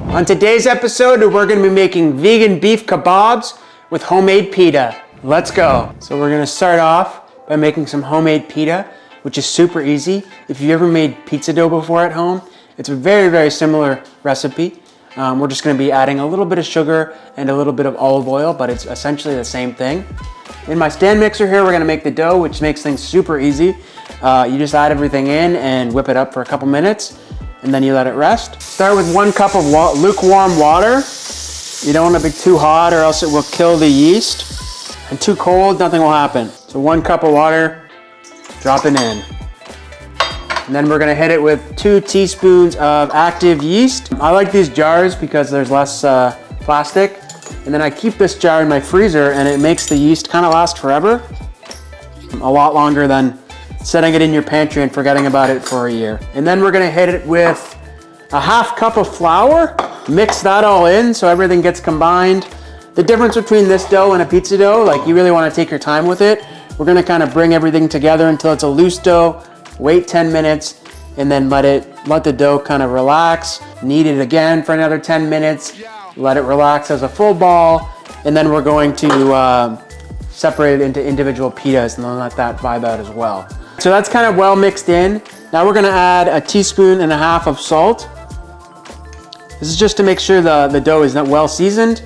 On today's episode, we're going to be making vegan beef kebabs with homemade pita. Let's go. So we're going to start off by making some homemade pita, which is super easy. If you've ever made pizza dough before at home, it's a very, very similar recipe. We're just going to be adding a little bit of sugar and a little bit of olive oil, but it's essentially the same thing. In my stand mixer here, we're going to make the dough, which makes things super easy. You just add everything in and whip it up for a couple minutes, and then you let it rest. Start with 1 cup of lukewarm water. You don't want it to be too hot or else it will kill the yeast. And too cold, nothing will happen. So 1 cup of water, drop it in. And then we're gonna hit it with 2 teaspoons of active yeast. I like these jars because there's less plastic. And then I keep this jar in my freezer and it makes the yeast kind of last forever. A lot longer than setting it in your pantry and forgetting about it for a year. And then we're gonna hit it with a 1/2 cup of flour. Mix that all in so everything gets combined. The difference between this dough and a pizza dough, like you really wanna take your time with it. We're gonna kind of bring everything together until it's a loose dough, wait 10 minutes, and then let the dough kind of relax. Knead it again for another 10 minutes. Let it relax as a full ball. And then we're going to separate it into individual pitas and then let that vibe out as well. So that's kind of well mixed in. Now we're gonna add a 1.5 teaspoons of salt. This is just to make sure the dough is well seasoned.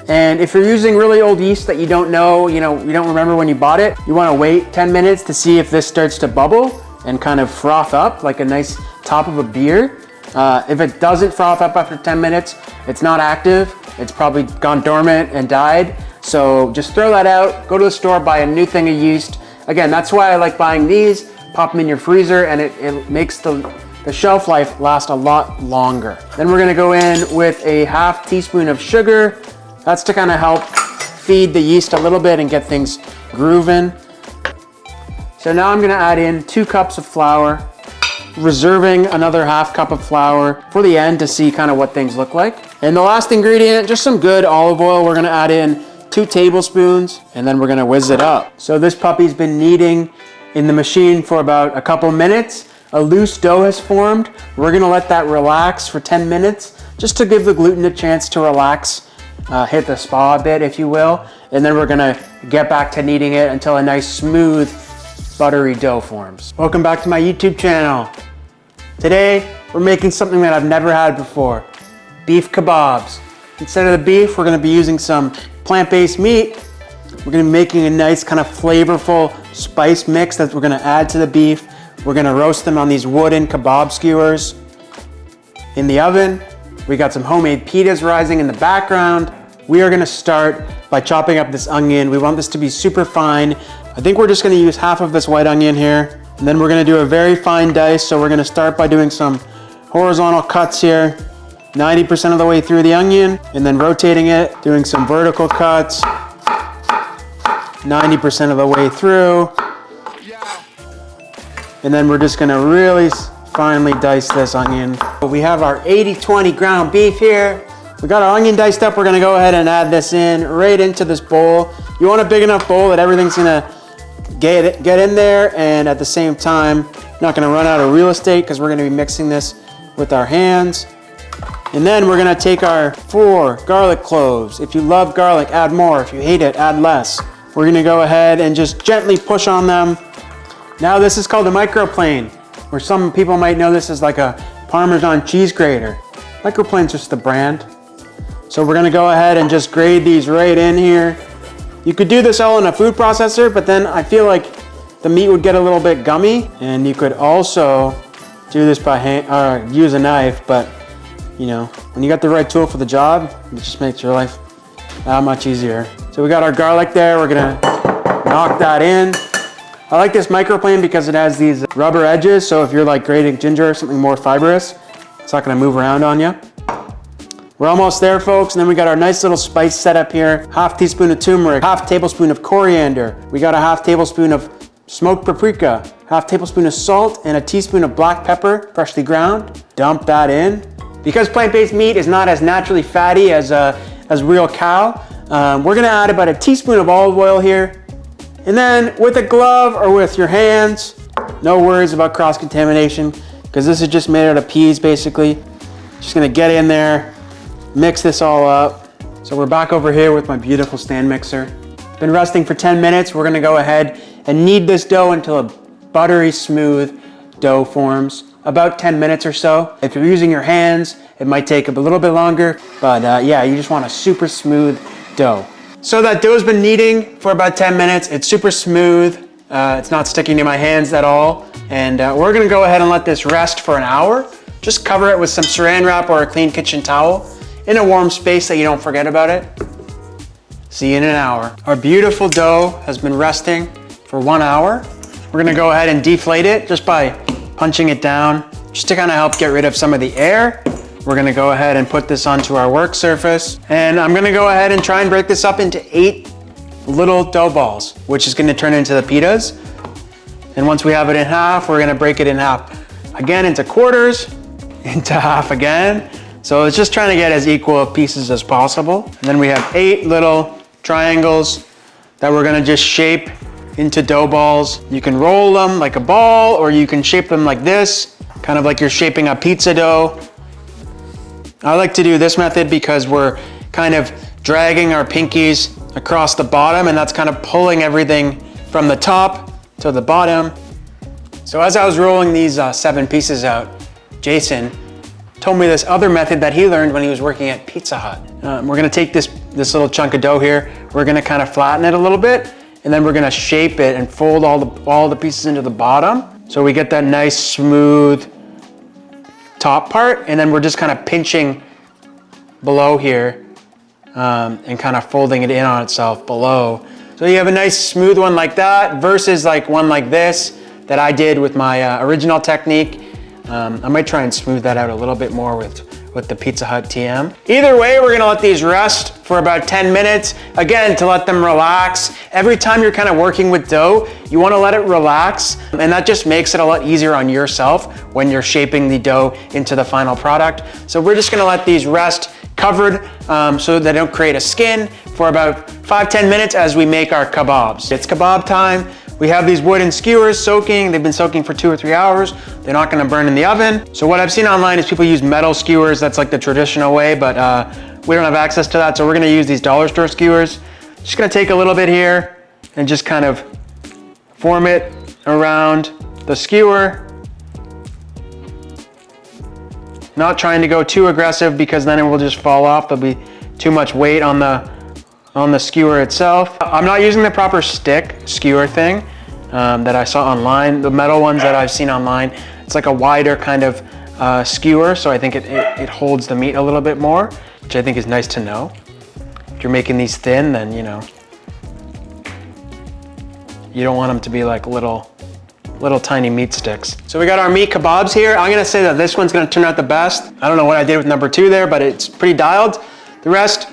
And if you're using really old yeast that you don't know, you don't remember when you bought it, you wanna wait 10 minutes to see if this starts to bubble and kind of froth up like a nice top of a beer. If it doesn't froth up after 10 minutes, it's not active. It's probably gone dormant and died. So just throw that out, go to the store, buy a new thing of yeast. Again, that's why I like buying these, pop them in your freezer, and it makes the shelf life last a lot longer. Then we're gonna go in with a 1/2 teaspoon of sugar. That's to kind of help feed the yeast a little bit and get things grooving. So now I'm gonna add in 2 cups of flour, reserving another 1/2 cup of flour for the end to see kind of what things look like. And the last ingredient, just some good olive oil. We're gonna add in 2 tablespoons, and then we're gonna whiz it up. So this puppy's been kneading in the machine for about a couple minutes. A loose dough has formed. We're gonna let that relax for 10 minutes, just to give the gluten a chance to relax, hit the spa a bit, if you will. And then we're gonna get back to kneading it until a nice smooth, buttery dough forms. Welcome back to my YouTube channel. Today, we're making something that I've never had before, beef kebabs. Instead of the beef, we're gonna be using some plant-based meat. We're gonna be making a nice kind of flavorful spice mix that we're gonna add to the beef. We're gonna roast them on these wooden kebab skewers in the oven. We got some homemade pitas rising in the background. We are gonna start by chopping up this onion. We want this to be super fine. I think we're just gonna use 1/2 of this white onion here. And then we're gonna do a very fine dice. So we're gonna start by doing some horizontal cuts here, 90% of the way through the onion, and then rotating it, doing some vertical cuts, 90% of the way through. And then we're just gonna really finely dice this onion. We have our 80/20 ground beef here. We got our onion diced up. We're gonna go ahead and add this in right into this bowl. You want a big enough bowl that everything's gonna get in there, and at the same time, not gonna run out of real estate because we're gonna be mixing this with our hands. And then we're gonna take our 4 garlic cloves. If you love garlic, add more. If you hate it, add less. We're gonna go ahead and just gently push on them. Now this is called a microplane, or some people might know this as like a Parmesan cheese grater. Microplane's just the brand. So we're gonna go ahead and just grate these right in here. You could do this all in a food processor, but then I feel like the meat would get a little bit gummy. And you could also do this by hand, or use a knife, but when you got the right tool for the job, it just makes your life that much easier. So we got our garlic there. We're gonna knock that in. I like this microplane because it has these rubber edges, so if you're like grating ginger or something more fibrous, it's not gonna move around on you. We're almost there, folks, and then we got our nice little spice setup here. 1/2 teaspoon of turmeric, 1/2 tablespoon of coriander. We got a 1/2 tablespoon of smoked paprika, 1/2 tablespoon of salt, and a teaspoon of black pepper, freshly ground. Dump that in. Because plant-based meat is not as naturally fatty as real cow, we're gonna add about a teaspoon of olive oil here. And then with a glove or with your hands, no worries about cross-contamination, because this is just made out of peas basically. Just gonna get in there, mix this all up. So we're back over here with my beautiful stand mixer. It's been resting for 10 minutes. We're gonna go ahead and knead this dough until a buttery smooth dough forms. About 10 minutes or so. If you're using your hands, it might take a little bit longer, but yeah, you just want a super smooth dough. So that dough's been kneading for about 10 minutes. It's super smooth. It's not sticking to my hands at all. And we're gonna go ahead and let this rest for an hour. Just cover it with some saran wrap or a clean kitchen towel in a warm space that you don't forget about it. See you in an hour. Our beautiful dough has been resting for 1 hour. We're gonna go ahead and deflate it just by punching it down, just to kind of help get rid of some of the air. We're gonna go ahead and put this onto our work surface. And I'm gonna go ahead and try and break this up into 8 little dough balls, which is gonna turn into the pitas. And once we have it in half, we're gonna break it in half again into quarters, into half again. So it's just trying to get as equal pieces as possible. And then we have 8 little triangles that we're gonna just shape into dough balls. You can roll them like a ball, or you can shape them like this, kind of like you're shaping a pizza dough. I like to do this method because we're kind of dragging our pinkies across the bottom, and that's kind of pulling everything from the top to the bottom. So as I was rolling these 7 pieces out, Jason told me this other method that he learned when he was working at Pizza Hut. We're gonna take this little chunk of dough here, we're gonna kind of flatten it a little bit, and then we're gonna shape it and fold all the pieces into the bottom. So we get that nice smooth top part, and then we're just kind of pinching below here and kind of folding it in on itself below. So you have a nice smooth one like that versus like one like this that I did with my original technique. I might try and smooth that out a little bit more with the Pizza Hut TM. Either way, we're gonna let these rest for about 10 minutes, again, to let them relax. Every time you're kind of working with dough, you wanna let it relax, and that just makes it a lot easier on yourself when you're shaping the dough into the final product. So we're just gonna let these rest covered so they don't create a skin for about 5-10 minutes as we make our kebabs. It's kebab time. We have these wooden skewers soaking. They've been soaking for 2 or 3 hours. They're not gonna burn in the oven. So what I've seen online is people use metal skewers. That's like the traditional way, but we don't have access to that. So we're gonna use these dollar store skewers. Just gonna take a little bit here and just kind of form it around the skewer. Not trying to go too aggressive because then it will just fall off. There'll be too much weight on the skewer itself. I'm not using the proper stick skewer thing that I saw online. The metal ones that I've seen online, it's like a wider kind of skewer, so I think it holds the meat a little bit more, which I think is nice to know. If you're making these thin, then you know, you don't want them to be like little tiny meat sticks. So we got our meat kebabs here. I'm gonna say that this one's gonna turn out the best. I don't know what I did with number 2 there, but it's pretty dialed. The rest,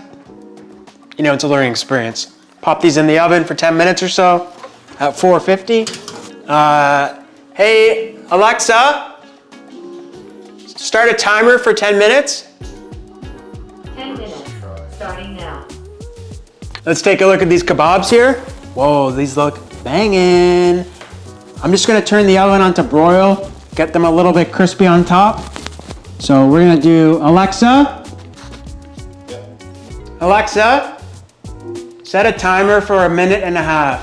you know, it's a learning experience. Pop these in the oven for 10 minutes or so at 450. Hey, Alexa, start a timer for 10 minutes. 10 minutes, starting now. Let's take a look at these kebabs here. Whoa, these look banging. I'm just gonna turn the oven on to broil, get them a little bit crispy on top. So we're gonna do Alexa. Alexa, set a timer for 1.5 minutes.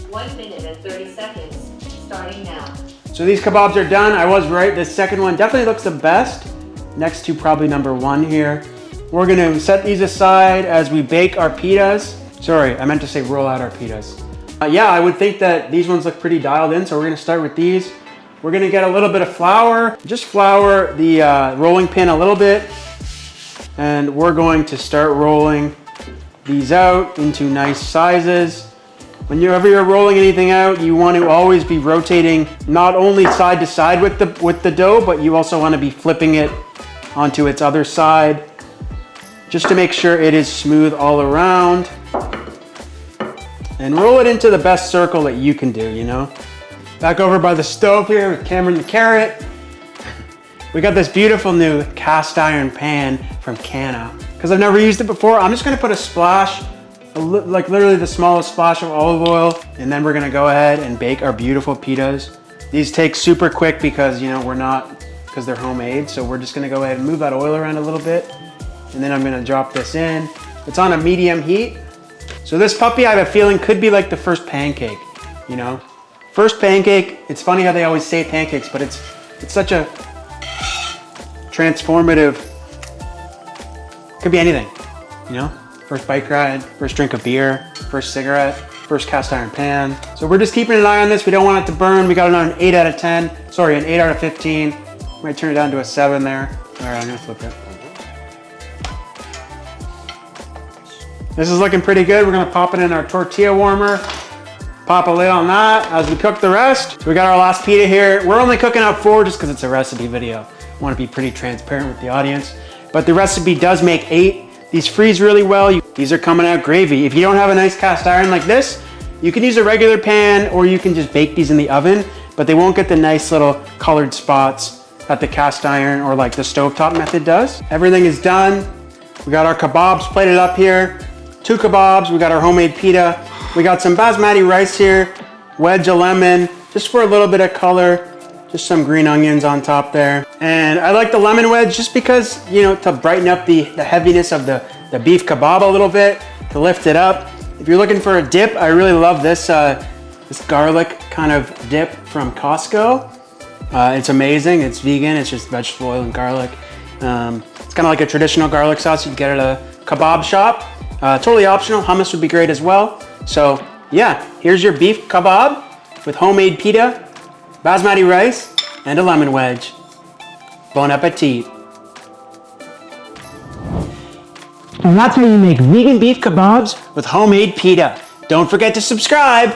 1 minute and 30 seconds, starting now. So these kebabs are done. I was right, the second one definitely looks the best. Next to probably number 1 here. We're gonna set these aside as we bake our pitas. Sorry, I meant to say roll out our pitas. Yeah, I would think that these ones look pretty dialed in, so we're gonna start with these. We're gonna get a little bit of flour. Just flour the rolling pin a little bit. And we're going to start rolling these out into nice sizes. Whenever you're rolling anything out, you want to always be rotating not only side to side with the dough, but you also want to be flipping it onto its other side, just to make sure it is smooth all around. And roll it into the best circle that you can do, you know? Back over by the stove here with Cameron the Carrot. We got this beautiful new cast iron pan from Cana. Because I've never used it before, I'm just gonna put a splash, like literally the smallest splash of olive oil, and then we're gonna go ahead and bake our beautiful pitas. These take super quick because, you know, we're not because they're homemade. So we're just gonna go ahead and move that oil around a little bit. And then I'm gonna drop this in. It's on a medium heat. So this puppy, I have a feeling, could be like the first pancake, you know? First pancake, it's funny how they always say pancakes, but it's such a transformative, could be anything, you know? First bike ride, first drink of beer, first cigarette, first cast iron pan. So we're just keeping an eye on this. We don't want it to burn. We got it on an 8 out of 10. Sorry, an 8 out of 15. Might turn it down to a 7 there. All right, I'm gonna flip it. This is looking pretty good. We're gonna pop it in our tortilla warmer. Pop a lid on that as we cook the rest. So we got our last pita here. We're only cooking out 4 just because it's a recipe video. I want to be pretty transparent with the audience. But the recipe does make 8. These freeze really well. These are coming out gravy. If you don't have a nice cast iron like this, you can use a regular pan or you can just bake these in the oven, but they won't get the nice little colored spots that the cast iron or like the stovetop method does. Everything is done. We got our kebabs plated up here. 2 kebabs, we got our homemade pita. We got some basmati rice here, wedge of lemon, just for a little bit of color. Just some green onions on top there. And I like the lemon wedge just because, you know, to brighten up the heaviness of the beef kebab a little bit, to lift it up. If you're looking for a dip, I really love this, this garlic kind of dip from Costco. It's amazing, it's vegan, it's just vegetable oil and garlic. It's kind of like a traditional garlic sauce you'd get at a kebab shop. Totally optional, hummus would be great as well. So yeah, here's your beef kebab with homemade pita, basmati rice, and a lemon wedge. Bon appetit. And that's how you make vegan beef kebabs with homemade pita. Don't forget to subscribe.